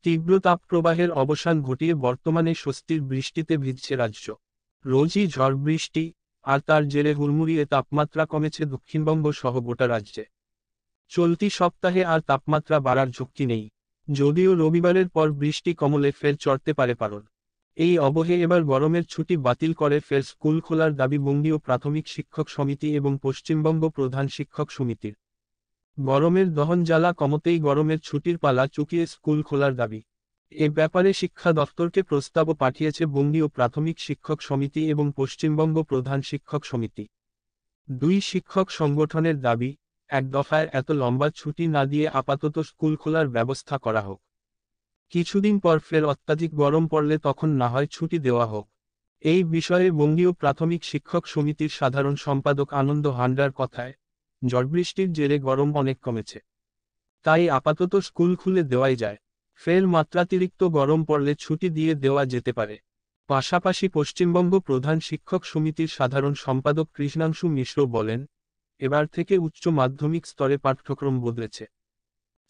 তীব্র তাপপ্রবাহের অবসান ঘটিয়ে বর্তমানে স্বস্তির বৃষ্টিতে ভিজছে রাজ্য। রোজই ঝড় বৃষ্টি আর তার জেরে হুড়মুড়িয়ে তাপমাত্রা কমেছে দক্ষিণবঙ্গ সহ গোটা রাজ্যে। চলতি সপ্তাহে আর তাপমাত্রা বাড়ার ঝুঁকি নেই, যদিও রবিবারের পর বৃষ্টি কমলে ফের চড়তে পারে পারদ। এই অবহে এবার গরমের ছুটি বাতিল করে ফের স্কুল খোলার দাবি বঙ্গীয় প্রাথমিক শিক্ষক সমিতি এবং পশ্চিমবঙ্গ প্রধান শিক্ষক সমিতির। গরমের দহন জ্বালা কমতেই গরমের ছুটির পালা চুকিয়ে স্কুল খোলার দাবি। এ ব্যাপারে শিক্ষা দফতরকে প্রস্তাবও পাঠিয়েছে বঙ্গীয় প্রাথমিক শিক্ষক সমিতি এবং পশ্চিমবঙ্গ প্রধান শিক্ষক সমিতি। দুই শিক্ষক সংগঠনের দাবি, এক দফায় এত লম্বা ছুটি না দিয়ে আপাতত স্কুল খোলার ব্যবস্থা করা হোক। কিছুদিন পর ফের অত্যাধিক গরম পড়লে তখন না হয় ছুটি দেওয়া হোক। এই বিষয়ে বঙ্গীয় প্রাথমিক শিক্ষক সমিতির সাধারণ সম্পাদক আনন্দ হান্ডার কথায়, ঝড়বৃষ্টির জেরে গরম অনেক কমেছে, তাই আপাতত স্কুল খুলে দেওয়াই যায়। ফের মাত্রাতিরিক্ত গরম পড়লে ছুটি দিয়ে দেওয়া যেতে পারে। পাশাপাশি পশ্চিমবঙ্গ প্রধান শিক্ষক সমিতির সাধারণ সম্পাদক কৃষ্ণাংশু মিশ্র বলেন, এবার থেকে উচ্চ মাধ্যমিক স্তরে পাঠ্যক্রম বদলেছে,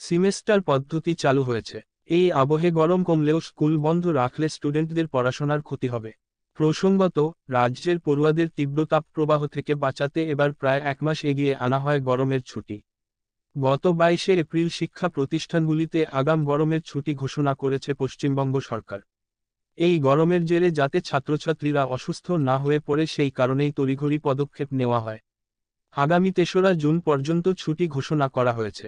সেমেস্টার পদ্ধতি চালু হয়েছে। এই আবহে গরম কমলেও স্কুল বন্ধ রাখলে স্টুডেন্টদের পড়াশোনার ক্ষতি হবে। প্রসঙ্গত, রাজ্যের পড়ুয়াদের তীব্র তাপপ্রবাহ থেকে বাঁচাতে এবার প্রায় 1 মাস এগিয়ে আনা হয় গরমের ছুটি। গত 22শে এপ্রিল শিক্ষা প্রতিষ্ঠানগুলিতে আগাম গরমের ছুটি ঘোষণা করেছে পশ্চিমবঙ্গ সরকার। এই গরমের জেরে যাতে ছাত্রছাত্রীরা অসুস্থ না হয়ে পড়ে সেই কারণেই তড়িঘড়ি পদক্ষেপ নেওয়া হয়। আগামী 3রা জুন পর্যন্ত ছুটি ঘোষণা করা হয়েছে।